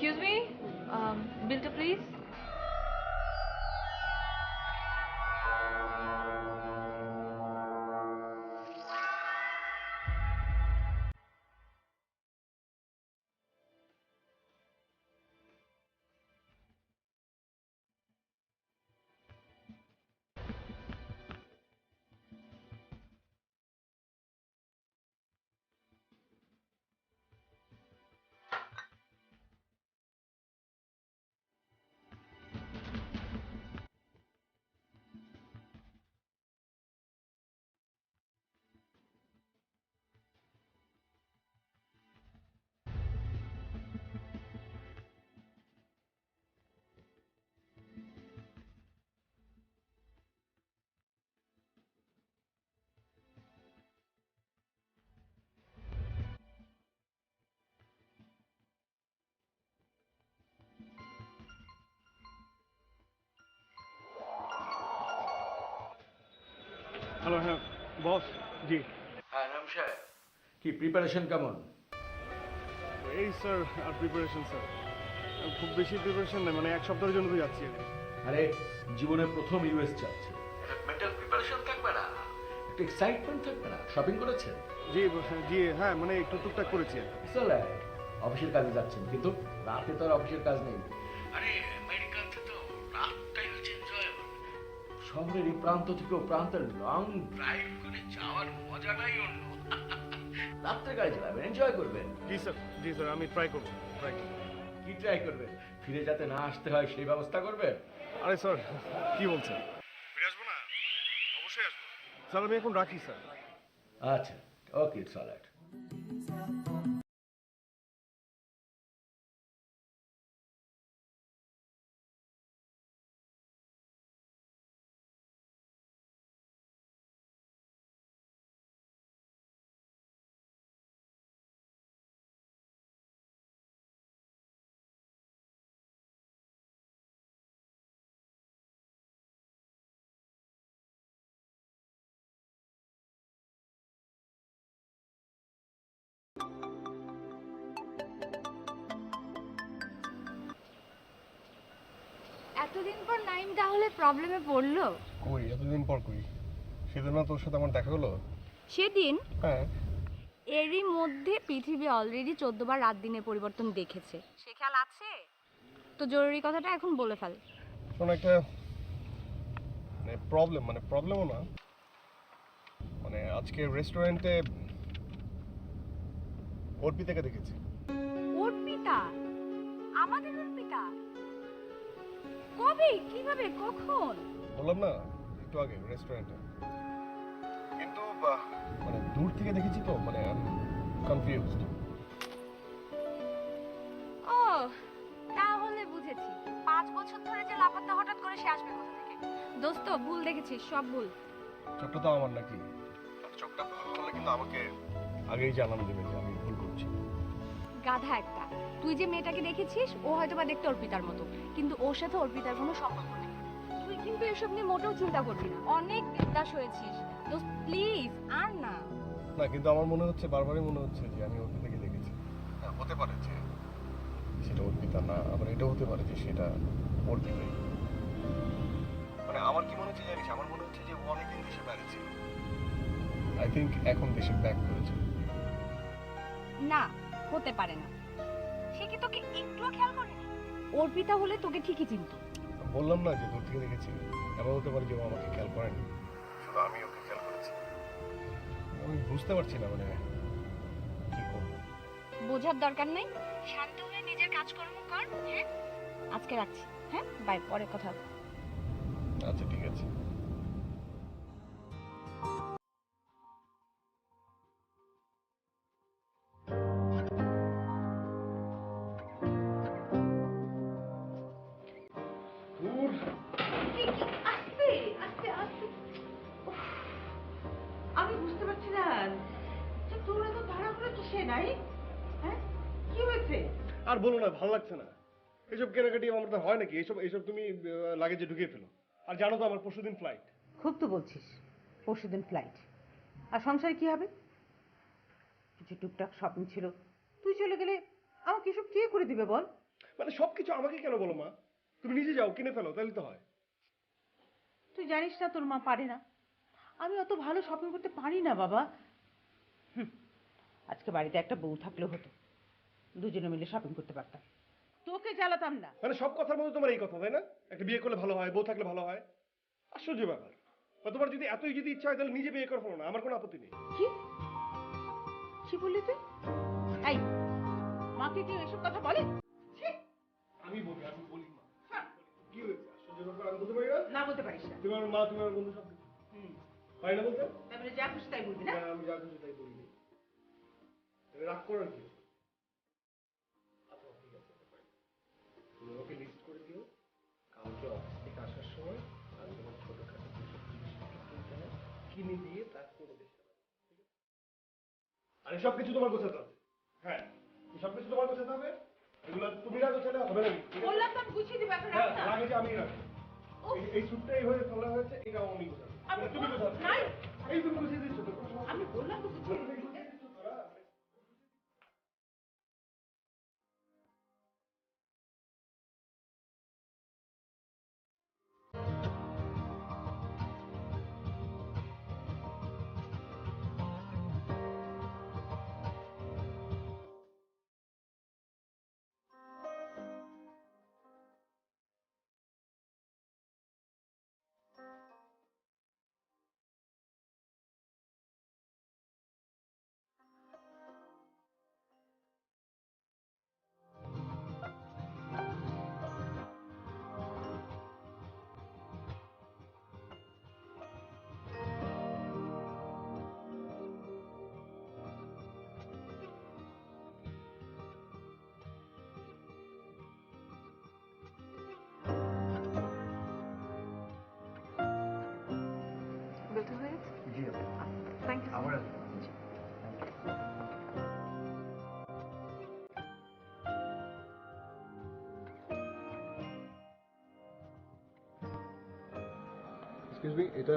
Excuse me, bill please. Hello, হ্যাঁ বস। জি হ্যাঁ নাম সাহেব, কি প্রিপারেশন কেমন? এই স্যার, আর প্রিপারেশন স্যার খুব বেশি প্রিপারেশন নেই, মানে এক সপ্তাহের জন্য তো যাচ্ছি আর কি। আরে জীবনের প্রথম ইউএস যাচ্ছে, মেন্টাল প্রিপারেশন থাকবে না, একটু এক্সাইটমেন্ট থাকবে না? শপিং করেছেন? জি জি, হ্যাঁ মানে একটু টুকটাক করেছি আর কি। চলে অফিসের কাজে যাচ্ছেন, কিন্তু রাতে তো আর অফিসের কাজ নেই। আরে আমেরিকাতে তো রাতটাই হচ্ছে এনজয়েবল। শহরের এই প্রান্ত থেকে প্রান্তের লং ড্রাইভ করে যাওয়ার মজাটাই অন্য। রাত্রে গাড়ি চালাবেন, এনজয় করবেন। জি স্যার, জি স্যার, আমি ট্রাই করবো। কি ট্রাই করবেন? ফিরে যাতে না আসতে হয় সেই ব্যবস্থা করবেন। আরে স্যার কি বলছেন, ফিরে আসবো না? অবশ্যই আসবো স্যার, আমি এখন রাখি স্যার। আচ্ছা, ওকে, ইটস অল রাইট। এতদিন পর নাইম তাহলে প্রবলেমে পড়লো? কই এতদিন পর কই, সেদিন না তোর সাথে আমার দেখা হলো। সেদিন? হ্যাঁ। এরই মধ্যে পৃথিবী অলরেডি 14 বার রাত দিনের পরিবর্তন দেখেছে, সে খেয়াল আছে? তো জরুরি কথাটা এখন বলে ফেল। শোন, একটা মানে প্রবলেমও না, মানে আজকে রেস্টুরেন্টে অর্পিতাকে দেখেছি। অর্পিতা? আমাদের অর্পিতা? কবে, কিভাবে, কখন? বললাম না একটু আগে রেস্টুরেন্টে, কিন্তু মানে দূর থেকে দেখেছি তো, মানে আমি কনফিউজড। ও তাহলে বুঝেছি, 5 বছর ধরে যে লাপাত্তা, হঠাৎ করে সে আসবে কোথা থেকে? দোস্ত ভুল দেখেছিস, সব ভুল। চোখটা তো আমার নাকি, চোখটা ভুল করলে কিন্তু আমাকে আগেই জানান দেবে যে আমি ভুল করছি। গাধা একটা, তুই যে মেয়েটাকে দেখেছিস ও হয়তো বা দেখতে অর্পিতার মতো, কিন্তু ওর সাথে অর্পিতার কোনো সম্পর্ক নেই। তুই কিন্তু এসব নিয়ে মোটেও চিন্তা করবি না, অনেক বিন্দাস হয়েছিস। দোস্ত প্লিজ আর না। না কিন্তু আমার মনে হচ্ছে, বারবারই মনে হচ্ছে যে আমি অর্পিতাকে দেখেছি। হ্যাঁ, হতে পারে যে সেটা অর্পিতা না, আবার এটাও হতে পারে যে সেটা অর্পিতাই। মানে আমার কি মনে হচ্ছে জানিস, আমার মনে হচ্ছে যে ও অনেকদিন দেশে বাইরে ছিল, আই থিঙ্ক এখন দেশে ব্যাক করেছে। না, হতে পারে না। সে কি তোকে একটুও খেয়াল করেনি? অর্পিতা হলে তোকে ঠিকই চিনতো। বললাম না যে দূর থেকে দেখেছি, এমন হতে পারে যে ও আমাকে খেয়াল করেনি, শুধু আমি ওকে খেয়াল করেছি। আমি বুঝতে পারছি না মানে কি করবো। বোঝার দরকার নাই, শান্ত হয়ে নিজের কাজকর্ম কর। হ্যাঁ, আজকে রাখছি। হ্যাঁ বাই, পরে কথা হবে। আচ্ছা ঠিক আছে। আস্তে আস্তে আস্তে। উফ, আমি বুঝতে পারছি না যে তোর এত তাড়াহুড়ো কিসে নাই? হ্যাঁ, কি হয়েছে? আর বলো না, ভালো লাগছে না। এসব কেনাকাটি আমার তো হয় নাকি? এইসব এইসব তুমি লাগেজে ঢুকিয়ে ফেলো। আর জানো তো আমার পরশুদিন ফ্লাইট। খুব তো বলছিস পরশুদিন ফ্লাইট, আর সংসারে কি হবে? কিছু টুকটাক শপিং ছিল, তুই চলে গেলে আমাকে এসব কে করে দিবে বল? মানে সবকিছু আমাকে কেন বলো মা? তুমি নিজে যাও কিনে ফেলো, তাহলে তো হয়। তুই জানিস না তোর মা পারে না। আমি অত ভালো শপিং করতে পারি না বাবা। আজকে বাড়িতে একটা বউ থাকলেও হতো, দুজনে মিলে শপিং করতে পারতাম, তোকে জ্বালাতাম না। মানে সব কথার মধ্যে তোমার এই কথা, তাই না? একটা বিয়ে করলে ভালো হয়, বউ থাকলে ভালো হয়, আশ্চর্য ব্যাপার। বা তোমার যদি এতই যদি ইচ্ছা হয় তাহলে নিজে বিয়ে করে ফেলো না, আমার কোনো আপত্তি নেই। কি কি বললি তুই? এই, মাকে কেউ এসব কথা বলে? ছি! আমি বলি মা। কি হয়েছে? আশ্চর্য ব্যাপার, আমি বলতে পারি না? না বলতে পারিস না। তুমি আমার মা, তুমি আমার বন্ধু, সব কিছু। পারি না বলতে? তারপরে যা খুশি তাই বলবি না? না, আমি যা খুশি তাই বলিনি। রাগ করার কি? আচ্ছা ঠিক আছে, তুমি আমাকে লিস্ট করে দিও, কালকে অফিস থেকে আসার সময় আমি তোমার ছোটখাটো যেসব জিনিসপত্র কিনতে হয় কিনে দিয়ে তারপরে দেশে যাবো। আর সব কিছু তোমার গোছাতে হবে। হ্যাঁ, সব কিছু তোমার গোছাতে হবে। এগুলো তুমি না গোছালে হবে না। বললাম তো আমি গুছিয়ে দিবো, এখন হ্যাঁ, রাখ না। আগে যে আমি রাখি। এই স্যুটটা এই হয়ে তোলা হয়েছে, এটাও আমি গোছাবো। তুমি গোছাবে। নাই, এই তুমি গুছিয়ে দিচ্ছ তো। আমি বললাম তো গুছিয়ে দিবো। বিলটা হয়ে গেছে? জি আপু। Thank you. আমার এক্সকিউজ মি, এটা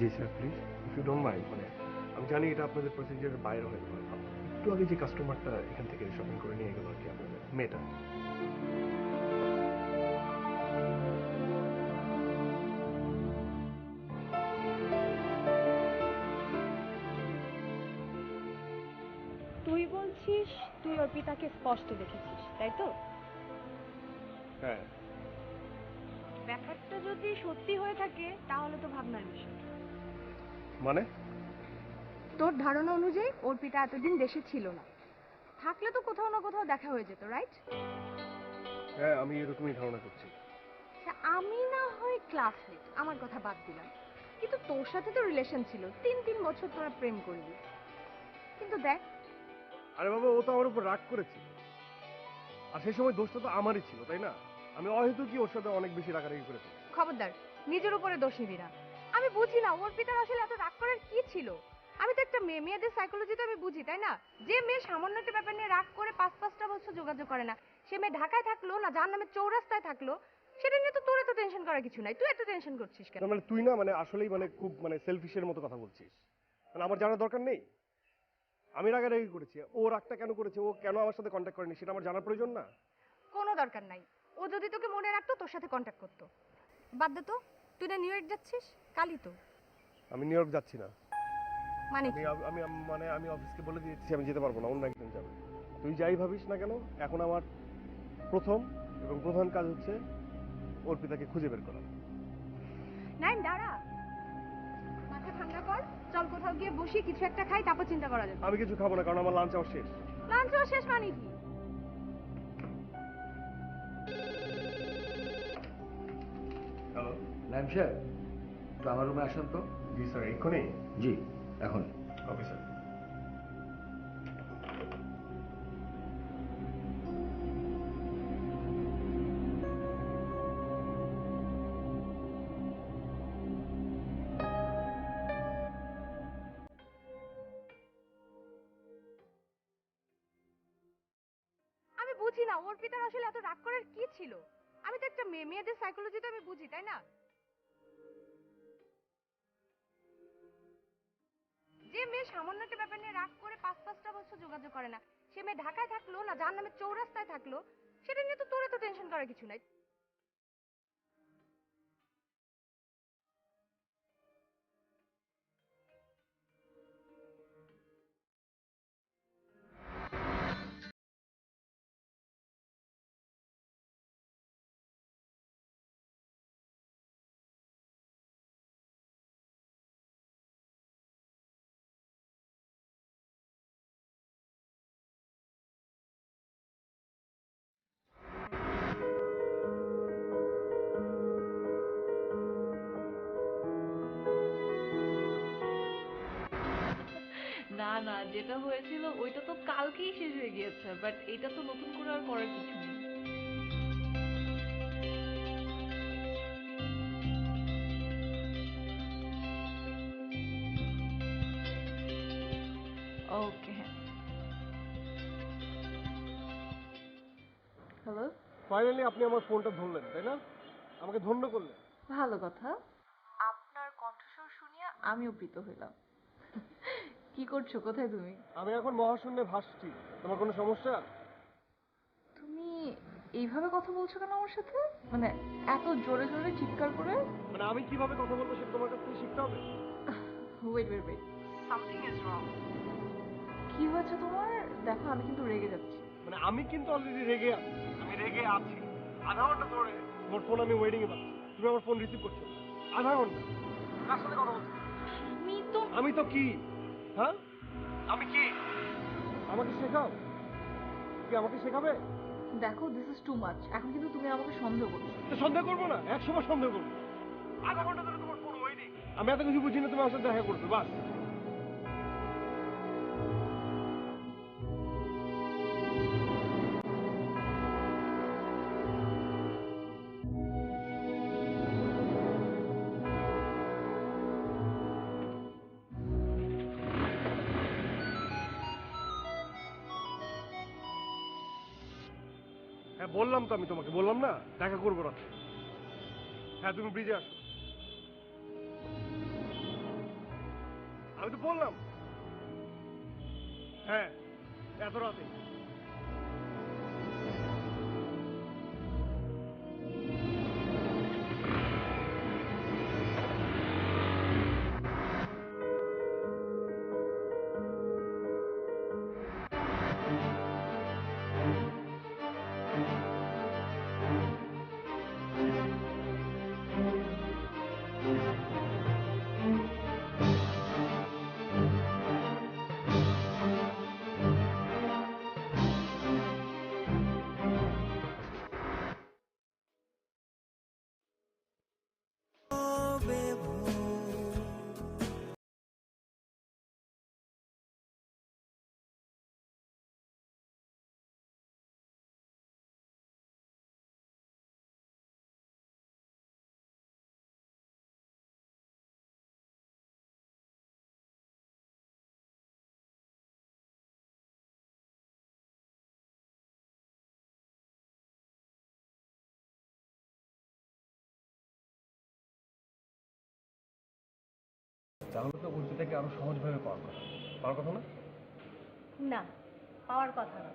জি sir, please if you don't mind, মানে আমি জানি এটা আপনাদের প্রসিজারের বাইরে হয়ে পারে। একটু আগে যে কাস্টমারটা এখান থেকে শপিং করে নিয়ে গেল আর কি, আপনাদের মেয়েটা, তুই বলছিস তুই অর্পিতাকে স্পষ্ট দেখেছিস, তাই তো? হ্যাঁ ব্যাপারটা যদি সত্যি হয়ে থাকে তাহলে তো ভাবনার বিষয়। মানে তোর ধারণা অনুযায়ী অর্পিতা এতদিন দেশে ছিল না, থাকলে তো কোথাও না কোথাও দেখা হয়ে যেত, রাইট? হ্যাঁ, আমি এরকমই ধারণা করছি। আমি না হয় ক্লাসমেট, আমার কথা বাদ দিলাম, কিন্তু তোর সাথে তো রিলেশন ছিল, 3 বছর তোরা প্রেম করলি, কিন্তু দেখ। আরে বাবা, ও তো আমার উপর রাগ করেছিল, আর সেই সময় দোষটা তো আমারই ছিল, তাই না? আমি অহেতুকই ওর সাথে অনেক বেশি রাগারাগি করেছি। খবরদার, নিজের উপরে দোষ নিবি না। আমি বুঝি না অর্পিতার আসলে এত রাগ করার কি ছিল। আমি তো একটা মেয়ে, মেয়েদের সাইকোলজি তো আমি বুঝি, তাই না? যে মেয়ে সামান্য একটা ব্যাপার নিয়ে রাগ করে 5-5টা বছর যোগাযোগ করে না, সে মেয়ে ঢাকায় থাকলো না যার নামে চৌরাস্তায় থাকলো, সেটা নিয়ে তো তোর এত টেনশন করার কিছু নাই। তুই এত টেনশন করছিস কেন? না মানে তুই না, মানে আসলেই মানে খুব মানে সেলফিশের মতো কথা বলছিস। মানে আমার জানার দরকার নেই? আমি রাগারাগি করেছি, ও রাগটা কেন করেছে, ও কেন আমার সাথে কন্ট্যাক্ট করেনি, সেটা আমার জানার প্রয়োজন না? কোনো দরকার নাই। ও যদি তোকে মনে রাখতো তোর সাথে কন্ট্যাক্ট করতো। বাদ দে তো, তুই না নিউ ইয়র্ক যাচ্ছিস কালই তো। আমি নিউ ইয়র্ক যাচ্ছি না। মানে আমি কি? আমি মানে আমি অফিসকে বলে দিয়েছি আমি যেতে পারবো না, অন্য একজন যাবে। তুই যাই ভাবিস না কেন, এখন আমার প্রথম এবং প্রধান কাজ হচ্ছে অর্পিতাকে খুঁজে বের করা। নাইম দাঁড়া, মাথা ঠান্ডা কর, চল কোথাও গিয়ে বসি, কিছু একটা খাই, তারপর চিন্তা করা যাবে। আমি কিছু খাবো না, কারণ আমার লাঞ্চ আওয়ার শেষ। লাঞ্চও শেষ মানে কি? হ্যালো। নাইম সাহেব, তো আমার রুমে আসেন তো। জি স্যার, এক্ষুনি? জি, এখন। Okay sir. বুঝি না অর্পিতার আসলে এত রাগ করার কি ছিল। আমি তো একটা মেয়েদের সাইকোলজি তো আমি বুঝি, তাই না? যে মেয়ে সামান্য একটা ব্যাপার নিয়ে রাগ করে 5-5টা বছর যোগাযোগ করে না, সে মেয়ে ঢাকায় থাকলো না জাহান্নামের চৌরাস্তায় থাকলো, সেটা নিয়ে তো তোর এত টেনশন করার কিছু নাই। না না, যেটা হয়েছিল ওইটা তো কালকেই শেষ হয়ে গিয়েছে, বাট এটা তো নতুন করে আর করার কিছু নেই। ওকে, হ্যাঁ। হ্যালো, ফাইনালি আপনি আমার ফোনটা ধরলেন, তাই না? আমাকে ধন্য করলেন। ভালো কথা। আপনার কণ্ঠস্বর শুনিয়া আমিও প্রীত হইলাম। কি করছো, কোথায় তুমি? আমি এখন মহাশূন্যে ভাসছি। তোমার কোনো সমস্যা? তুমি এইভাবে কথা বলছো কেন আমার সাথে? মানে এত জোরে জোরে চিৎকার করে? মানে আমি কিভাবে কথা বলবো সেটা তোমার কাছ থেকে শিখতে হবে? Wait wait wait, something is wrong. কি হয়েছে তোমার? দেখো আমি কিন্তু রেগে যাচ্ছি। মানে আমি কিন্তু অলরেডি রেগে আছি। আমি রেগে আছি। আধা ঘন্টা ধরে তোমার ফোন আমি ওয়েটিং এ পাচ্ছি। তুমি আমার ফোন রিসিভ করছো না। আধা ঘন্টা। কার সাথে কথা বলছো? আমি তো কি? হ্যাঁ? আমি কি? আমাকে শেখাও। কি আমাকে শেখাবে? দেখো, দিস ইজ টু মাচ। এখন কিন্তু তুমি আমাকে সন্দেহ করছো। তো সন্দেহ করবো না, 100বার সন্দেহ করবো। আধা ঘন্টা ধরে তোমার ফোন ওয়েটিং। আমি এত কিছু বুঝি না, তুমি আমার সাথে দেখা করবে বাস। হ্যাঁ বললাম তো, আমি তোমাকে বললাম না দেখা করবো রাতে। হ্যাঁ তুমি ব্রিজে আসো। আমি তো বললাম হ্যাঁ এত রাতে। তাহলে তো উর্জিটাকে আরো সহজভাবে পাওয়ার কথা না? না, পাওয়ার কথা না,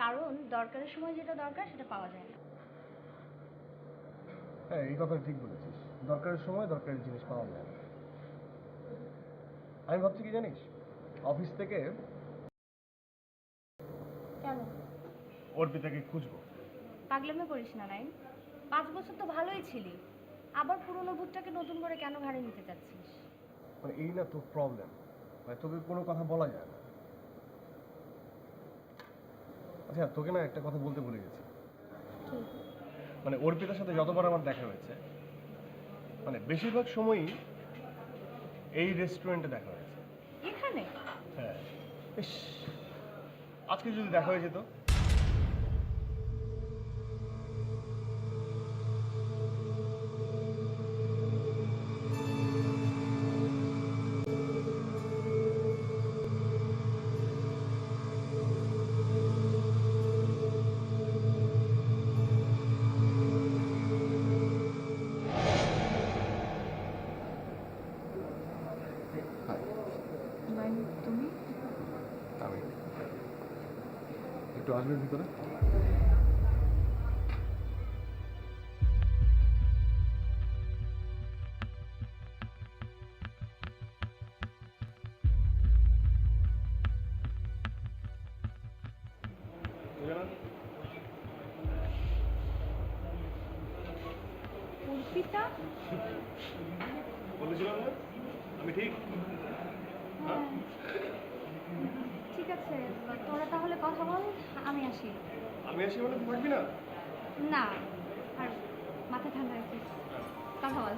কারণ দরকারের সময় যেটা দরকার সেটা পাওয়া যায় না। হ্যাঁ এই কথা ঠিক বলেছিস, দরকারের সময় দরকারি জিনিস পাওয়া যায় না। আমি ভাবছি কি জানিস, অফিস থেকে কেন? অর্পিতাকে খুঁজবো। পাগলামি করিস না নাইন, 5 বছর তো ভালোই ছিলি, আবার পুরনো ভূতটাকে নতুন করে কেন ঘাড়ে নিতে চাচ্ছিস? মানে এই না তোর প্রবলেম, মানে তোকে কোনো কথা বলা যায় না। আচ্ছা তোকে না একটা কথা বলতে ভুলে গেছি। কি? মানে অর্পিতার সাথে যতবার আমার দেখা হয়েছে, মানে বেশিরভাগ সময়ই এই রেস্টুরেন্টে দেখা হয়েছে। এখানে? হ্যাঁ। ইস, আজকে যদি দেখা হয়ে যেত। একটু আসবেন ভিতরে? অর্পিতা? বলেছিলাম না আমি ঠিক। ঠিক আছে, তোরা তাহলে কথা বল, আমি আসি। আমি আসি মানে থাকবি না? না, আর মাথা ঠান্ডা রাখিস, কথা বল।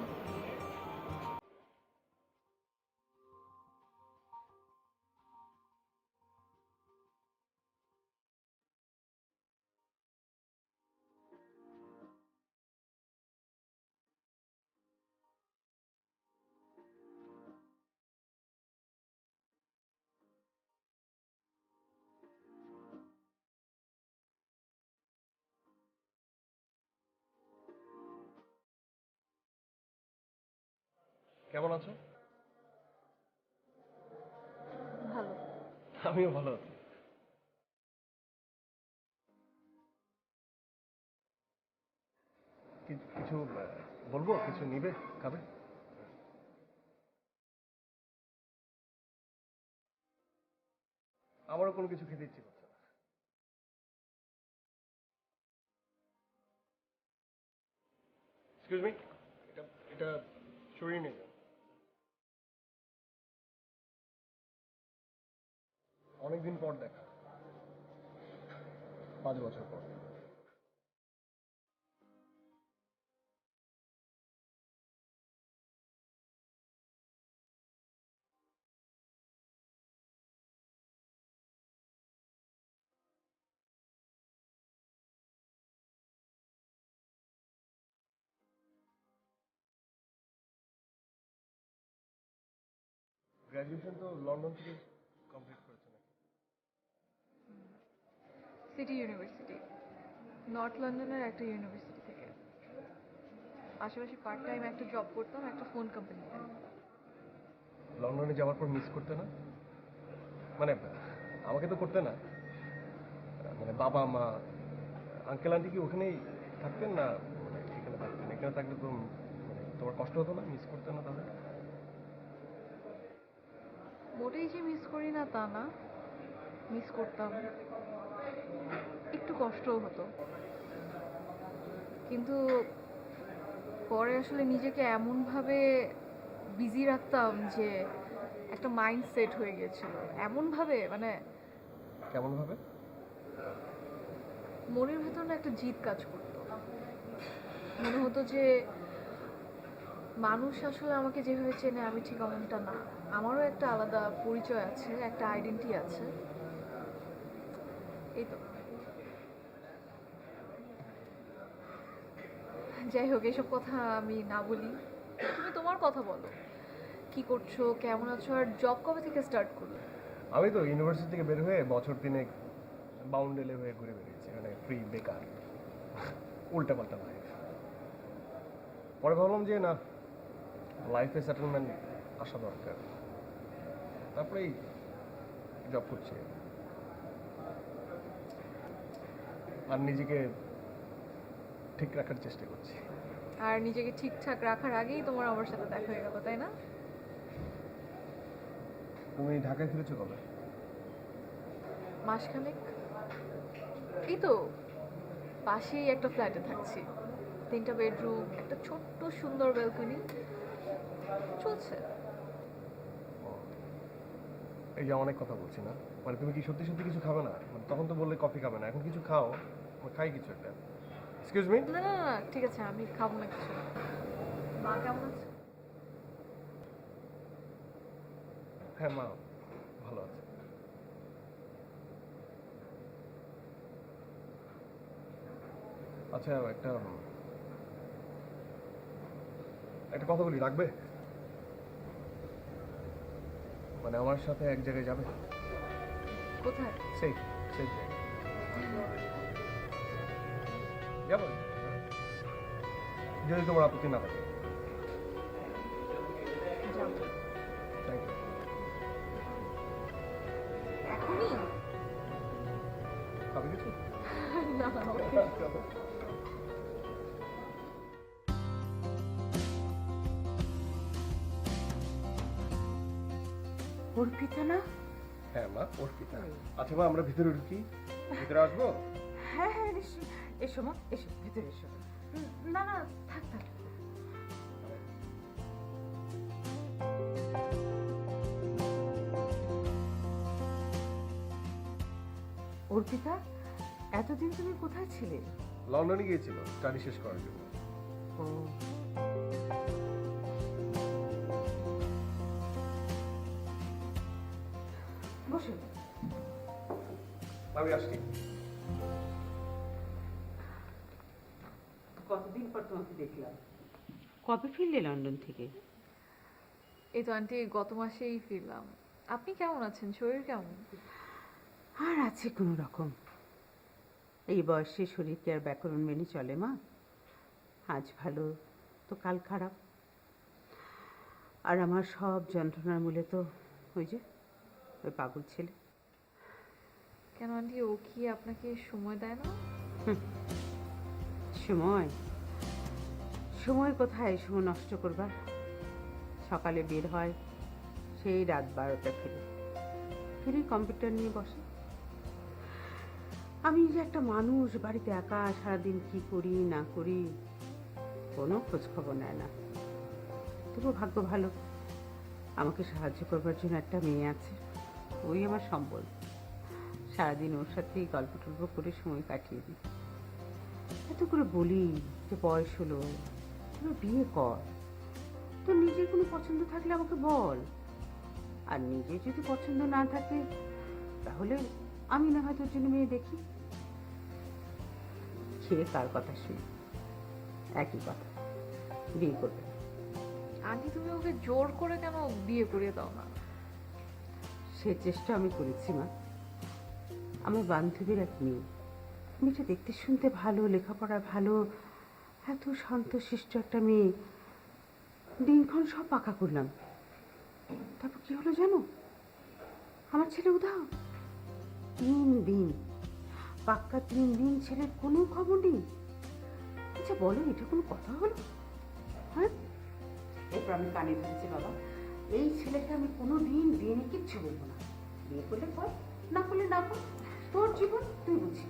কেমন আছো? ভালো। আমিও ভালো আছি। কিছু বলবো? কিছু নিবে? খাবে? আমারও কোনো কিছু খেতে ইচ্ছে করছে না। এক্সকিউজ মি, এটা এটা সরিয়ে নিয়ে যান। অনেকদিন পর দেখা, 5 বছর পর। গ্র্যাজুয়েশন তো লন্ডন থেকে কমপ্লিট করেছে নাকি? সিটি ইউনিভার্সিটি, নর্থ লন্ডনের একটা ইউনিভার্সিটি থেকে। পাশাপাশি পার্ট টাইম একটা জব করতাম একটা ফোন কোম্পানিতে। লন্ডনে যাওয়ার পর মিস করতে না? মানে আমাকে তো করতে না, মানে বাবা মা আঙ্কেল আন্টি কি ওখানেই থাকতেন না মানে এখানে থাকতেন? এখানে থাকলে তো মানে তোমার কষ্ট হতো না? মিস করতে না তাদের? মোটেই যে মিস করি না তা না, মিস করতাম, একটু কষ্টও হতো, কিন্তু পরে আসলে নিজেকে এমনভাবে বিজি রাখতাম যে একটা মাইন্ড সেট হয়ে গিয়েছিল এমনভাবে, মানে কেমন ভাবে? মনের ভেতর না একটা জিদ কাজ করতো। মনে হতো যে মানুষ আসলে আমাকে যেভাবে চেনে আমি ঠিক এমনটা না, আমারও একটা আলাদা পরিচয় আছে, একটা আইডেন্টি আছে। এই তো, যাই হোক এসব কথা আমি না বলি, তুমি তোমার কথা বলো। কি করছো, কেমন আছো, আর জব কবে থেকে স্টার্ট করলে? আমি তো ইউনিভার্সিটি থেকে বের হয়ে বছর 3 বাউন্ডেলে হয়ে ঘুরে বেরিয়েছি, মানে ফ্রি, বেকার, উল্টা পাল্টা লাইফ। পরে ভাবলাম যে না, লাইফে সেটেলমেন্ট আসা দরকার, তারপরেই জব করছি আর নিজেকে ঠিক রাখার চেষ্টা করছি। আর নিজেকে ঠিকঠাক রাখার আগেই তোমার আমার সাথে দেখা হয়ে গেল, তাই না? তুমি ঢাকায় ফিরেছো কবে? মাসখানেক। এই তো, পাশেই একটা ফ্ল্যাটে থাকছি, 3টা বেডরুম, একটা ছোট্ট সুন্দর ব্যালকনি, চলছে। এই যে অনেক কথা বলছি না, মানে তুমি কি সত্যি সত্যি কিছু খাবে না? মানে তখন তো বললে কফি খাবে না, এখন কিছু খাও, খাই কিছু একটা। Excuse me. না না না, ঠিক আছে, আমি খাবো না কিছু। মা কেমন আছে? হ্যাঁ মা ভালো আছে। আচ্ছা একটা একটা কথা বলি, রাখবে? মানে আমার সাথে এক জায়গায় যাবে, কোথায়? সেফ সেফ যাবো, যদি তোমার আপত্তি না থাকে। যাবো। Thank you. এখনই? খাবে কিছু? অর্পিতা না? হ্যাঁ মা, অর্পিতা। আচ্ছা মা, আমরা ভিতরে ঢুকি, ভিতরে আসবো? হ্যাঁ হ্যাঁ নিশ্চয়ই, এসো মা, এসো ভেতরে এসো। না না, থাক থাক। অর্পিতা, এতদিন তুমি কোথায় ছিলে? লন্ডনে গিয়েছিল স্টাডি শেষ করার জন্য। ও, বসো। আমি আসছি। কতদিন পর তোমাকে দেখলাম। কবে ফিরলে লন্ডন থেকে? এই তো আন্টি গত মাসেই ফিরলাম। আপনি কেমন আছেন? শরীর কেমন? আর আছে কোনো রকম। এই বয়সে শরীর কি আর ব্যাকরণ মেনে চলে মা? আজ ভালো তো কাল খারাপ। আর আমার সব যন্ত্রণার মূলে তো ওই যে ওই পাগল ছেলে। কেন আন্টি, ও কি আপনাকে সময় দেয় না? সময় সময় কোথায় সময় নষ্ট করবার? সকালে বের হয়, সেই রাত 12টা ফিরে ফিরে কম্পিউটার নিয়ে বসে। আমি যে একটা মানুষ, বাড়িতে একা সারাদিন কি করি না করি কোনো খোঁজ খবর নেয় না। তবু ভাগ্য ভালো, আমাকে সাহায্য করবার জন্য একটা মেয়ে আছে, ওই আমার সম্বল। সারাদিন ওর সাথেই গল্প টল্প করে সময় কাটিয়ে দিই। এত করে বলি যে বয়স হলো, তুমি বিয়ে কর, তোর নিজের কোনো পছন্দ থাকলে আমাকে বল, আর নিজের যদি পছন্দ না থাকে তাহলে আমি না হয় তোর জন্য মেয়ে দেখি। খেয়ে কার কথা শুনি, একই কথা, বিয়ে করবে। আন্টি তুমি ওকে জোর করে কেন বিয়ে করিয়ে দাও না? সে চেষ্টা আমি করেছি মা। আমার বান্ধবীর এক মেয়ে, মেয়েটা দেখতে শুনতে ভালো, লেখাপড়া ভালো, এত শান্ত শিষ্ট একটা মেয়ে। দিনক্ষণ সব পাকা করলাম, তারপর কি হলো জানো? আমার ছেলে উধাও। 3 দিন, পাক্কা 3 দিন ছেলের কোনো খবর নেই। আচ্ছা বলো, এটা কোনো কথা হলো? হ্যাঁ, এরপর আমি কানে ধরেছি, বাবা এই ছেলেকে আমি কোনো দিন বিয়ে নিয়ে কিচ্ছু বলবো না। বিয়ে করলে কর, না করলে না কর, তোর জীবন তুই বুঝি।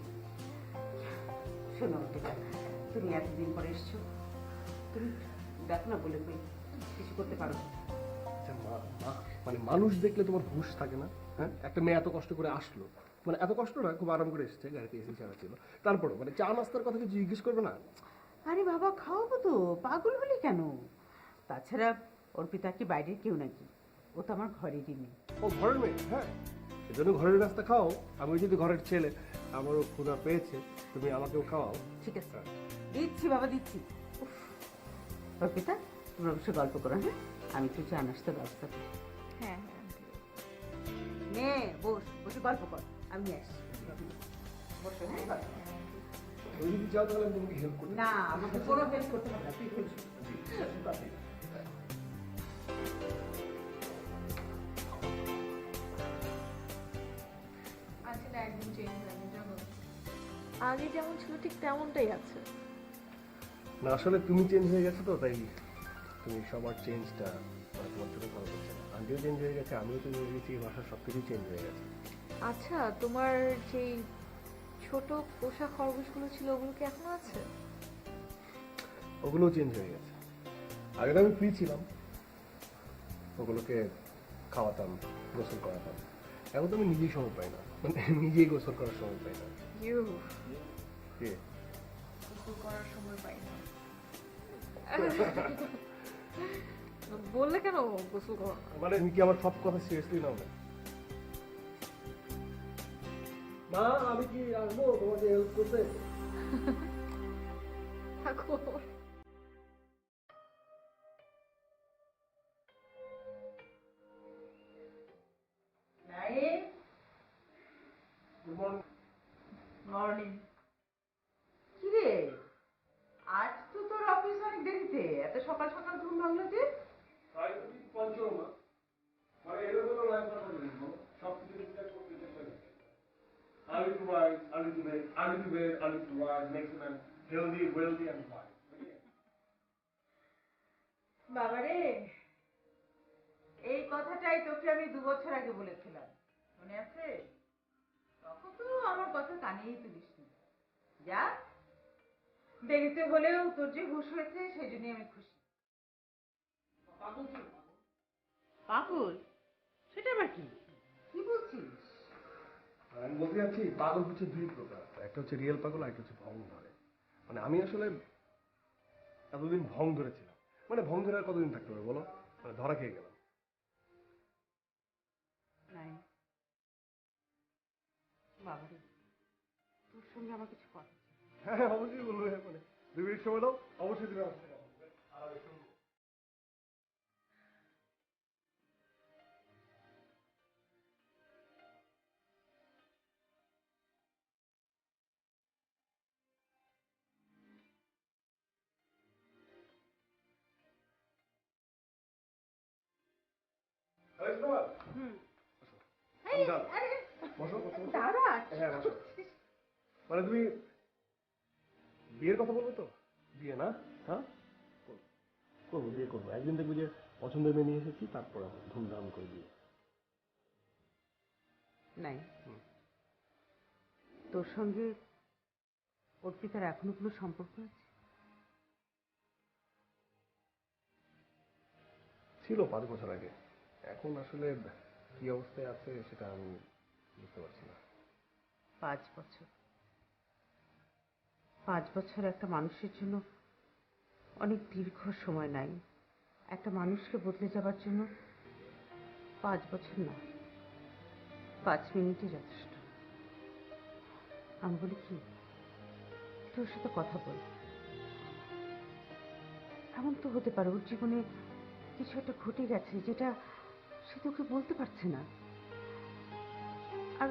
শোনো অর্পিতা, তুমি এতদিন পরে এসছো, তুমি দেখো না বলে কই কিছু করতে পারো না। আচ্ছা মা, মানে মানুষ দেখলে তোমার হুঁশ থাকে না? হ্যাঁ, একটা মেয়ে এত কষ্ট করে আসলো, মানে এত কষ্ট না, খুব আরাম করে এসেছে, গাড়িতে এসি ছাড়া ছিল, তারপরও মানে চা নাস্তার কথা কিছু জিজ্ঞেস করবে না? আরে বাবা, খাওয়াবো তো, পাগল হলি কেন? তাছাড়া অর্পিতা কি বাইরের কেউ নাকি? ও তো আমার ঘরেরই মেয়ে। ও ঘরের মেয়ে, হ্যাঁ, সেজন্য ঘরের নাস্তা খাও। আমি যদি ঘরের ছেলে, আমারও ক্ষুধা পেয়েছে, তুমি আমাকেও খাওয়াও। ঠিক আছে, দিচ্ছি বাবা, দিচ্ছি। উফ, অর্পিতা তোমরা বসে গল্প করো, হ্যাঁ আমি একটু চা নাস্তার ব্যবস্থা করি। হ্যাঁ হ্যাঁ আন্টি। নে বস, বসে গল্প কর, আমি আসছি। বসো, হ্যাঁ গল্প করো। তুমি যদি চাও তাহলে আমি তোমাকে হেল্প করি। না, আমাকে কোনো হেল্প করতে হবে না, তুই বসো। আন্টি না একদম চেঞ্জ হয়নি জানো, আগে যেমন ছিল ঠিক তেমনটাই আছে। না আসলে তুমি চেঞ্জ হয়ে গেছো তো, তাই তুমি সবার চেঞ্জটা মানে তোমার চোখে ভালো করছে না। আন্টিও চেঞ্জ হয়ে গেছে, আমিও চেঞ্জ হয়ে গেছি, বাসার সব কিছুই চেঞ্জ হয়ে গেছে। আচ্ছা তোমার যেই ছোট পোষা খরগোশগুলো ছিল ওগুলো কি এখনো আছে? ওগুলোও চেঞ্জ হয়ে গেছে। আগে তো আমি ফ্রি ছিলাম, ওগুলোকে খাওয়াতাম, গোসল করাতাম। এখন তো আমি নিজেই সময় পাই না, মানে নিজেই গোসল করার সময় পাই না। ইউ, কে? গোসল করার সময় পাই না বললে কেন গোসল করো না? মানে তুমি কি আমার সব কথা সিরিয়াসলি নাও না? মা আমি কি আসবো তোমাকে হেল্প করতে? থাকো। Good morning. মর্নিং। কি রে, আজ তো তোর অফিস অনেক দেরিতে, এত সকাল সকাল ঘুম ভাঙলো যে? তাই তো ঠিক পঞ্চমা, মানে এলোমেলো লাইফ কাটাতে দিন, সব কিছু ঠিকঠাক করতে চেষ্টা করি। Early to rise, early to bed, early to bed, early to rise makes a man healthy, wealthy and fine. বাবারে, এই কথাটাই তোকে আমি 2 বছর আগে বলেছিলাম, মনে আছে? তখন তো আমার কথা কানেই তুলিসনি। যা, দেরিতে হলেও তোর যে হুঁশ হয়েছে সেই জন্যই আমি খুশি। পাগল? সেটা আবার কি? কি বলছিস? আর আমি বলতে যাচ্ছি পাগল হচ্ছে দুই প্রকার, একটা হচ্ছে রিয়েল পাগল আর একটা হচ্ছে ভং ধরে। মানে আমি আসলে এতদিন ভং ধরেছিলাম, মানে ভং ধরে আর কতদিন থাকতে হবে বলো, মানে ধরা খেয়ে গেলাম। নাই বাবারে, তোর সঙ্গে আমার কিছু কথা ছিল। হ্যাঁ হ্যাঁ, অবশ্যই বলবো, মানে 2 মিনিট সময় দাও, অবশ্যই তুমি আমার সাথে কথা বলবে। আর আমি শুনবো। এই শোনো, আমি done। বসো, বসো, বসো। দাঁড়া, হ্যাঁ, বসো। মানে তুমি বিয়ের কথা বলবে তো? বিয়ে না? হ্যাঁ, করবো, বিয়ে করবো। একদিন দেখবি যে পছন্দের মেয়ে নিয়ে এসেছি, তারপরে ধুমধাম করে বিয়ে। নাই, তোর সঙ্গে অর্পিতার এখনো কোনো সম্পর্ক আছে? ছিল 5 বছর আগে, এখন আসলে কি অবস্থায় আছে সেটা আমি বুঝতে পারছি না। 5 বছর? 5 বছর একটা মানুষের জন্য অনেক দীর্ঘ সময়। নাই, একটা মানুষকে বদলে যাবার জন্য 5 বছর না, 5 মিনিটই যথেষ্ট। আমি বলি কি, তোর সাথে কথা বল। এমন তো হতে পারে ওর জীবনে কিছু একটা ঘটে গেছে যেটা সে তোকে বলতে পারছে না। আর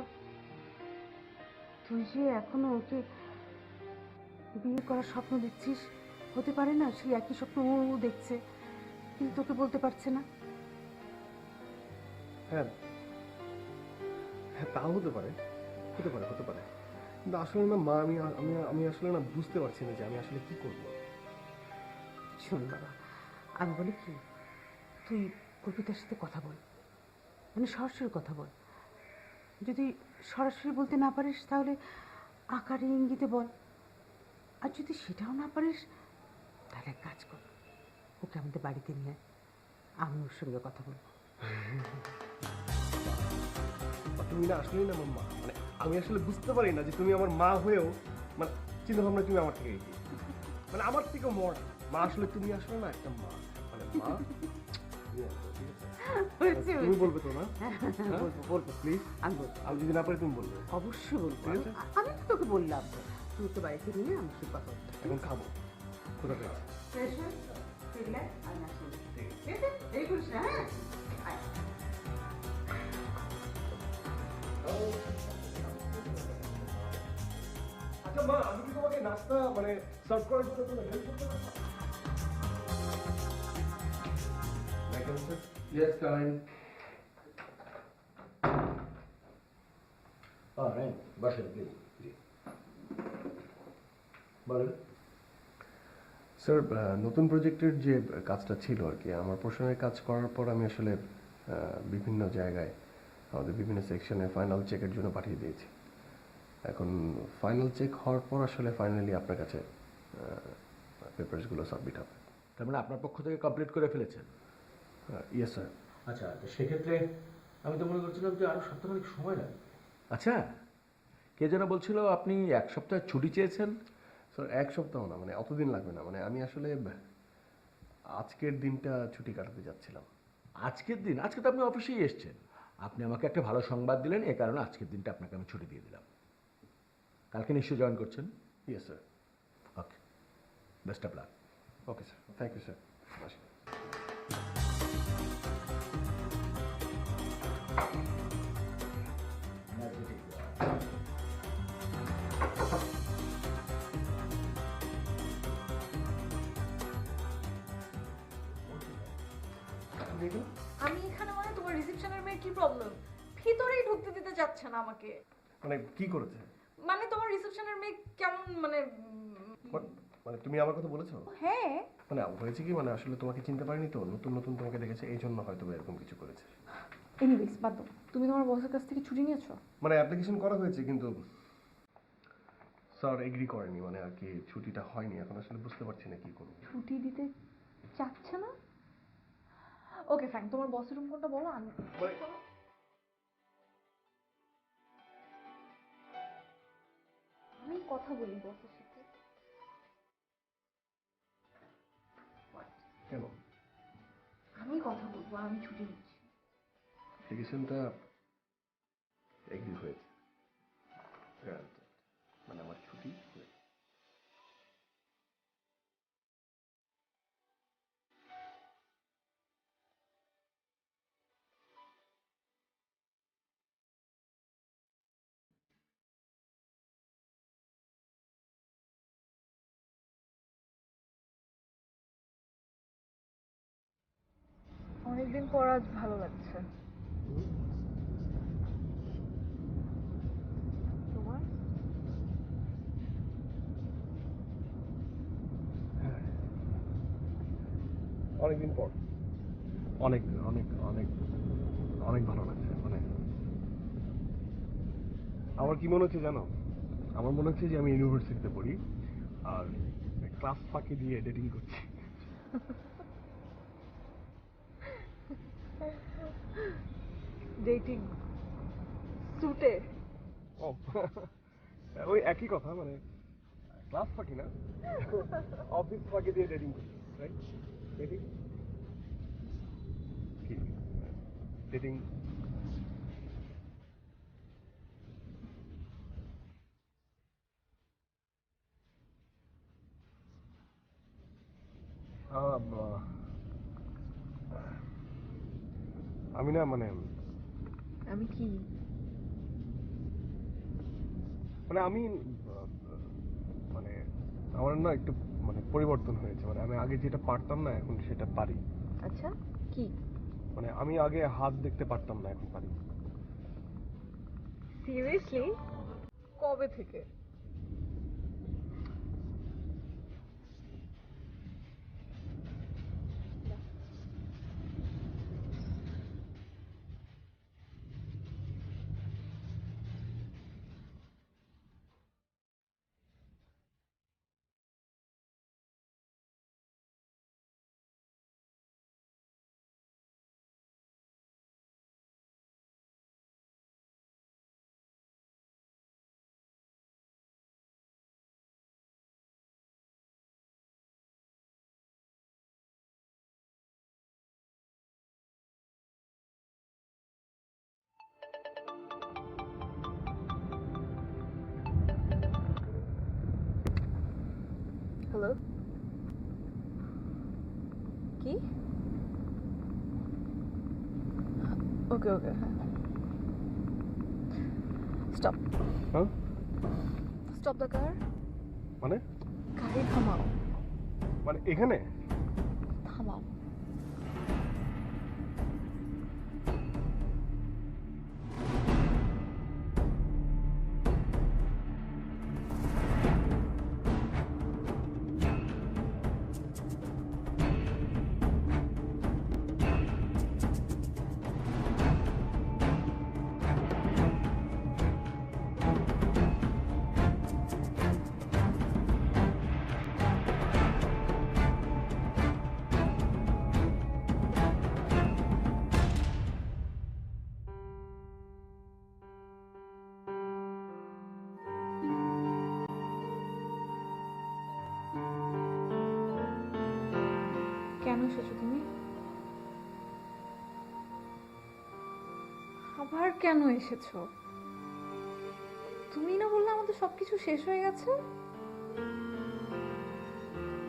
তুই যে এখনো ওকে বিয়ে করার স্বপ্ন দেখছিস, হতে পারে না সেই একই স্বপ্ন ও দেখছে কিন্তু তোকে বলতে পারছে না? হ্যাঁ হ্যাঁ, তাও হতে পারে, হতে পারে, হতে পারে। কিন্তু আসলে না মা, আমি আমি আমি আসলে না বুঝতে পারছি না যে আমি আসলে কি করবো। শোন বাবা, আমি বলি কি, তুই কবিতার সাথে কথা বল, মানে সরাসরি কথা বল। যদি সরাসরি বলতে না পারিস তাহলে আকারে ইঙ্গিতে বল, আর যদি সেটাও না পারিস তাহলে এক কাজ কর, ওকে আমাদের বাড়িতে নিয়ে আয়, আমি ওর সঙ্গে কথা বলবো। তুমি না আসলেই না আমার মা, মানে আমি আসলে বুঝতে পারি না যে তুমি আমার মা হয়েও মানে চিন্তা ভাবনা তুমি আমার থেকে এগিয়ে, মানে আমার থেকেও মর মা। আসলে তুমি আসলে না একটা মা, মানে মা তুমি আসলে, ঠিক আছে? তুমি বলবে তো না? বলবো বলবো, প্লিজ, আমি বলবো, আমি যদি না পারি তুমি বলবে। অবশ্যই বলবো। ঠিক আছে। আমি তো তোকে বললাম, তুই তো বাড়িতে নিয়ে আমার সঙ্গে কথা বলবো। এখন খাবো, কোথা থেকে? ফ্রেশ হয়ে ফিরলে আমি আসবো। ঠিক আছে, এই করিস না, হ্যাঁ? আয়। আচ্ছা মা, আমি কি তোমাকে নাস্তা মানে সার্ভ করার জন্য কোনো হেল্প করতে পারি? Yes, come in. Oh, right. বসেন, প্লিজ। বলেন। স্যার, নতুন প্রজেক্টের যে কাজটা ছিল আর কি, আমার পোর্শনের কাজ করার পর আমি আসলে বিভিন্ন জায়গায় আমাদের বিভিন্ন সেকশনে ফাইনাল চেকের জন্য পাঠিয়ে দিয়েছি। এখন ফাইনাল চেক হওয়ার পর আসলে ফাইনালি আপনার কাছে পেপারসগুলো সাবমিট হবে। তার মানে আপনার পক্ষ থেকে কমপ্লিট করে ফেলেছেন? Yes sir. আচ্ছা, তো সেক্ষেত্রে আমি তো মনে করছিলাম যে আরো সপ্তাহখানেক সময় লাগবে। আচ্ছা, কে যেন বলছিল আপনি 1 সপ্তাহ ছুটি চেয়েছেন? স্যার 1 সপ্তাহ না, মানে অতদিন লাগবে না, মানে আমি আসলে আজকের দিনটা ছুটি কাটাতে যাচ্ছিলাম। আজকের দিন? আজকে তো আপনি অফিসেই এসেছেন। আপনি আমাকে একটা ভালো সংবাদ দিলেন, এ কারণে আজকের দিনটা আপনাকে আমি ছুটি দিয়ে দিলাম। কালকে নিশ্চয়ই জয়েন করছেন? Yes sir. Okay, best of luck. Okay sir, thank you sir. আসি। আমি এখানে মানে তোমার রিসেপশনের মেয়ে কি প্রবলেম? ভিতরেই ঢুকতে দিতে চাচ্ছে না আমাকে। মানে কি করেছে? মানে তোমার রিসেপশনের মেয়ে কেমন মানে মানে তুমি আমার কথা বলেছো? হ্যাঁ। মানে হয়েছে কি, মানে আসলে তোমাকে চিনতে পারিনি তো, নতুন নতুন তোমাকে দেখেছে, এই জন্য হয়তো এরকম কিছু করেছে। এনিওয়েজ বাদ দাও, তুমি তোমার বসের কাছ থেকে ছুটি নিয়েছো? মানে অ্যাপ্লিকেশন করা হয়েছে কিন্তু স্যার এগ্রি করেনি, মানে আর কি ছুটিটা হয়নি। এখন আসলে বুঝতে পারছি না কি করবো। ছুটি দিতে চাচ্ছে না? ওকে ফাইন, তোমার বসের রুম কোনটা বলো, আমি আমি কথা বলি বসের সাথে। কেন? আমি কথা বলবো, আমি ছুটি নিচ্ছি। অ্যাপ্লিকেশনটা এগ্রি হয়েছে, Granted. মানে আমার ছুটি হয়েছে। অনেকদিন পর আজ ভালো লাগছে। তোমার? অনেকদিন পর অনেক অনেক অনেক অনেক ভালো লাগছে। মানে আমার কি মনে হচ্ছে জানো, আমার মনে হচ্ছে যে আমি ইউনিভার্সিটিতে পড়ি আর ক্লাস ফাঁকি দিয়ে ডেটিং করছি। ডেটিং সুটে? ও ওই একই কথা, মানে ক্লাস ফাঁকি না, অফিস ফাঁকি দিয়ে ডেটিং করছি, রাইট? ডেটিং কি, ডেটিং আমি না মানে আমি কি? মানে আমি মানে আমার না একটু মানে পরিবর্তন হয়েছে। মানে আমি আগে যেটা পারতাম না এখন সেটা পারি। আচ্ছা, কি? মানে আমি আগে হাত দেখতে পারতাম না, এখন পারি। সিরিয়াসলি? কবে থেকে? হ্যালো? কি? ওকে ওকে, হ্যাঁ। স্টপ। হ্যাঁ স্টপ দ্য কার। মানে গাড়ি থামাও। মানে এখানে থামাও। কেন এসেছো তুমি? আবার কেন এসেছো? তুমি না বললে আমাদের সবকিছু শেষ হয়ে গেছে?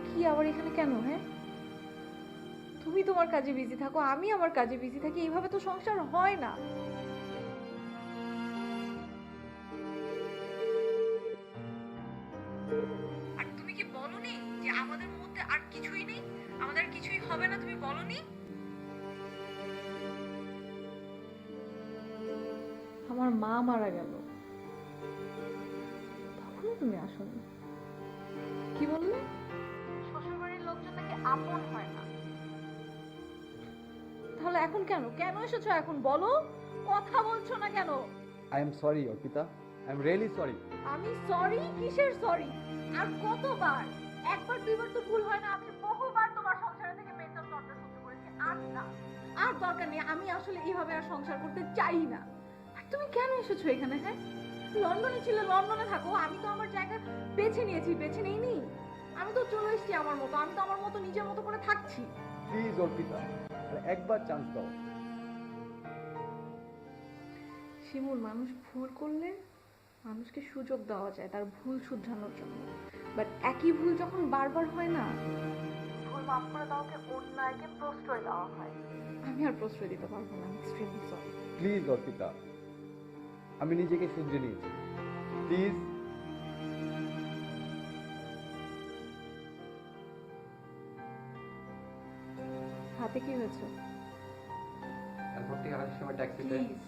কি আবার এখানে কেন? হ্যাঁ, তুমি তোমার কাজে বিজি থাকো, আমি আমার কাজে বিজি থাকি, এইভাবে তো সংসার হয় না। আর তুমি কি বলনি যে আমাদের মধ্যে আর কিছুই নেই, আমাদের কিছুই হবে না? তুমি বলনি? আমার মা মারা গেল, তখনও তুমি আসোনি। কি বললে? আপন হয় না। তাহলে এখন কেন কেন এসেছো এখন বলো, কথা বলছো না কেন? I am sorry, Orpita. I am really sorry. আমি সরি? কিসের সরি? আর কতবার? একবার দুইবার তো ভুল হয় না। আমি বহুবার তোমার সংসার থেকে মেন্টাল টর্চার সহ্য করেছি। আর না, আর দরকার নেই। আমি আসলে এইভাবে আর সংসার করতে চাই না। আর তুমি কেন এসেছো এখানে? হ্যাঁ, লন্ডনে ছিল, লন্ডনে থাকো। আমি তো আমার জায়গা বেছে নিয়েছি, বেছে নেইনি। আমি তো চলে এসেছি আমার মতো। আমি তো আমার মতো নিজের মতো করে থাকছি। Please, Orpita. আর একবার চান্স দাও। শিমুল, মানুষ ভুল করলে মানুষকে সুযোগ দেওয়া যায় তার ভুল শুধরানোর জন্য। বাট একই ভুল যখন বারবার হয় না, ভুল মাফ করে দেওয়াকে অন্যায়কে প্রশ্রয় দেওয়া হয়। আমি আর প্রশ্রয় দিতে পারবো না। Extremely sorry. প্লিজ অর্পিতা, আমি নিজেকে শুধরে নিয়েছি। প্লিজ। হাতে কি হয়েছে? এয়ারপোর্ট থেকে আসার সময় ট্যাক্সিতে প্লিজ।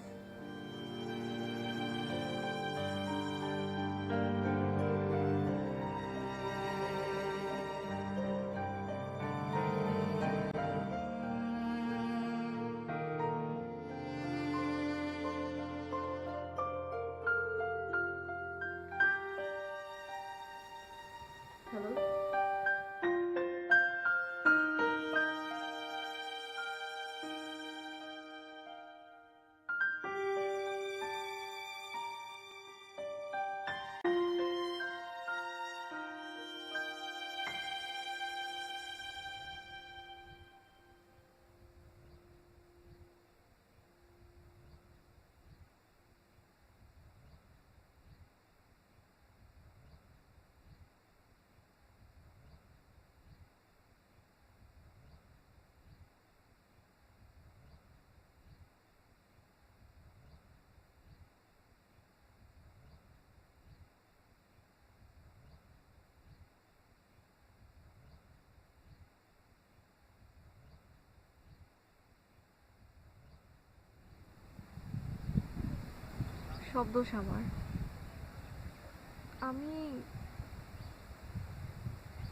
হ্যালো, সব দোষ আমার। আমি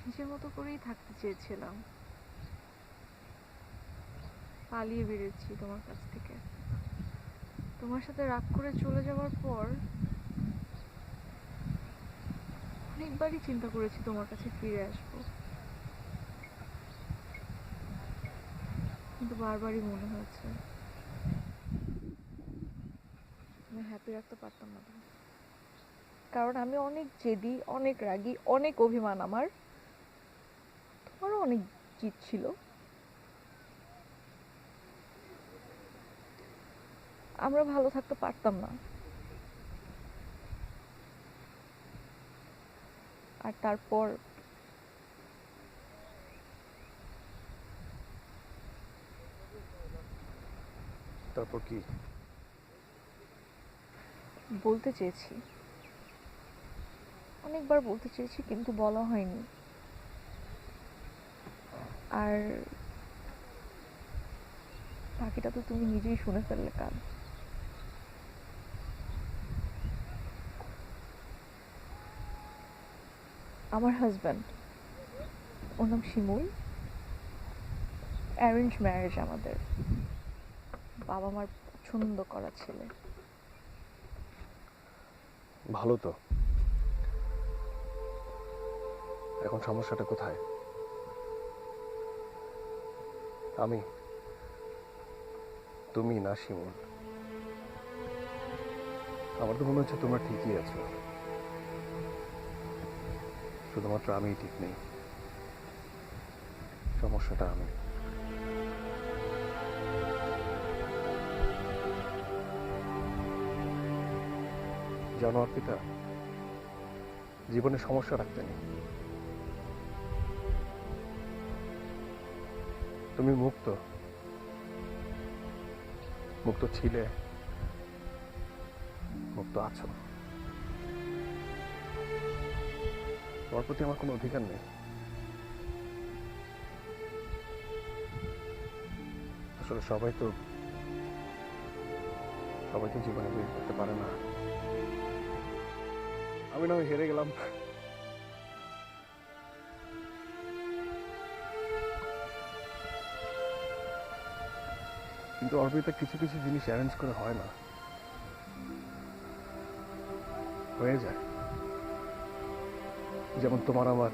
নিজের মতো করেই থাকতে চেয়েছিলাম। পালিয়ে বেরিয়েছি তোমার কাছ থেকে। তোমার সাথে রাগ করে চলে যাওয়ার পর অনেকবারই চিন্তা করেছি তোমার কাছে ফিরে আসবো, কিন্তু বারবারই মনে হয়েছে আমি হ্যাপি রাখতে পারতাম না তোমাকে। কারণ আমি অনেক জেদি, অনেক রাগী, অনেক অভিমান আমার। তোমারও অনেক জিদ ছিল। আমরা ভালো থাকতে পারতাম না। আর তারপর তারপর কি? বলতে চেয়েছি, অনেকবার বলতে চেয়েছি, কিন্তু বলা হয়নি। আর বাকিটা তো তুমি নিজেই শুনে ফেললে কাল। আমার হাজব্যান্ড, ওর নাম শিমুল। অ্যারেঞ্জ ম্যারেজ আমাদের। বাবা মার পছন্দ করা ছেলে। ভালো তো। এখন সমস্যাটা কোথায়? আমি, তুমি না শিমুল? আমার তো মনে হচ্ছে তোমরা ঠিকই আছো, শুধুমাত্র আমিই ঠিক নেই। সমস্যাটা আমি। জানো অর্পিতা, জীবনে সমস্যা রাখতে নেই। তুমি মুক্ত, মুক্ত ছিলে, মুক্ত আছো। তোমার প্রতি আমার কোনো অধিকার নেই। আসলে সবাই তো জীবনে বিয়ে করতে পারে না। আমি না হয় হেরে গেলাম, কিন্তু অর্পিতা কিছু কিছু জিনিস অ্যারেঞ্জ করে হয় না, হয়ে যায়। যেমন তোমার আমার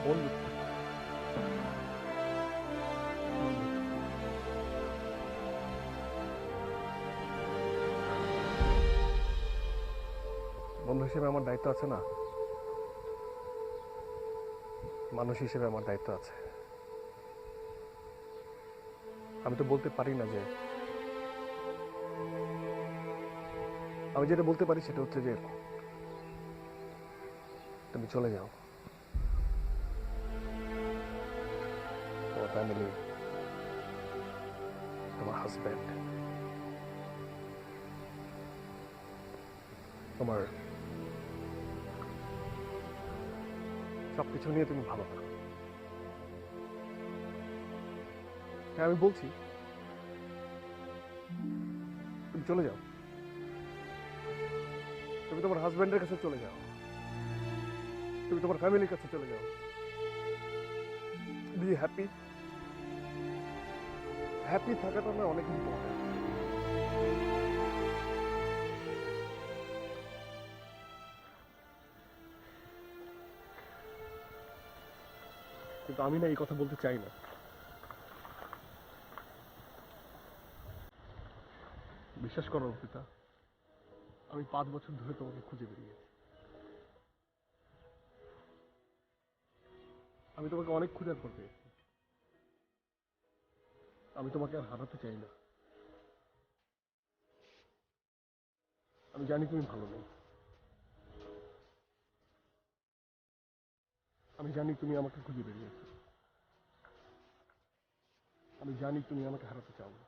বন্ধুত্ব। বন্ধু হিসেবে আমার দায়িত্ব আছে না, মানুষ হিসেবে আমার দায়িত্ব আছে। আমি তো বলতে পারি না যে, আমি যেটা বলতে পারি সেটা হচ্ছে যে তুমি চলে যাও, তোমার ফ্যামিলি, তোমার হাজব্যান্ড, তোমার সবকিছু নিয়ে তুমি ভালো না। হ্যাঁ, আমি বলছি তুমি চলে যাও, তুমি তোমার হাজব্যান্ডের কাছে চলে যাও, তুমি তোমার ফ্যামিলির কাছে চলে যাও। Be happy. হ্যাপি থাকাটা না অনেক ইম্পর্টেন্ট। কিন্তু আমি না এই কথা বলতে চাই না। বিশ্বাস করো অর্পিতা, আমি 5 বছর ধরে তোমাকে খুঁজে বেরিয়েছি। আমি তোমাকে অনেক খোঁজার পর পেয়েছি। আমি তোমাকে আর হারাতে চাই না। আমি জানি তুমি ভালো নেই, আমি জানি তুমি আমাকে খুঁজে বেরিয়েছো, আমি জানি তুমি আমাকে হারাতে চাও না।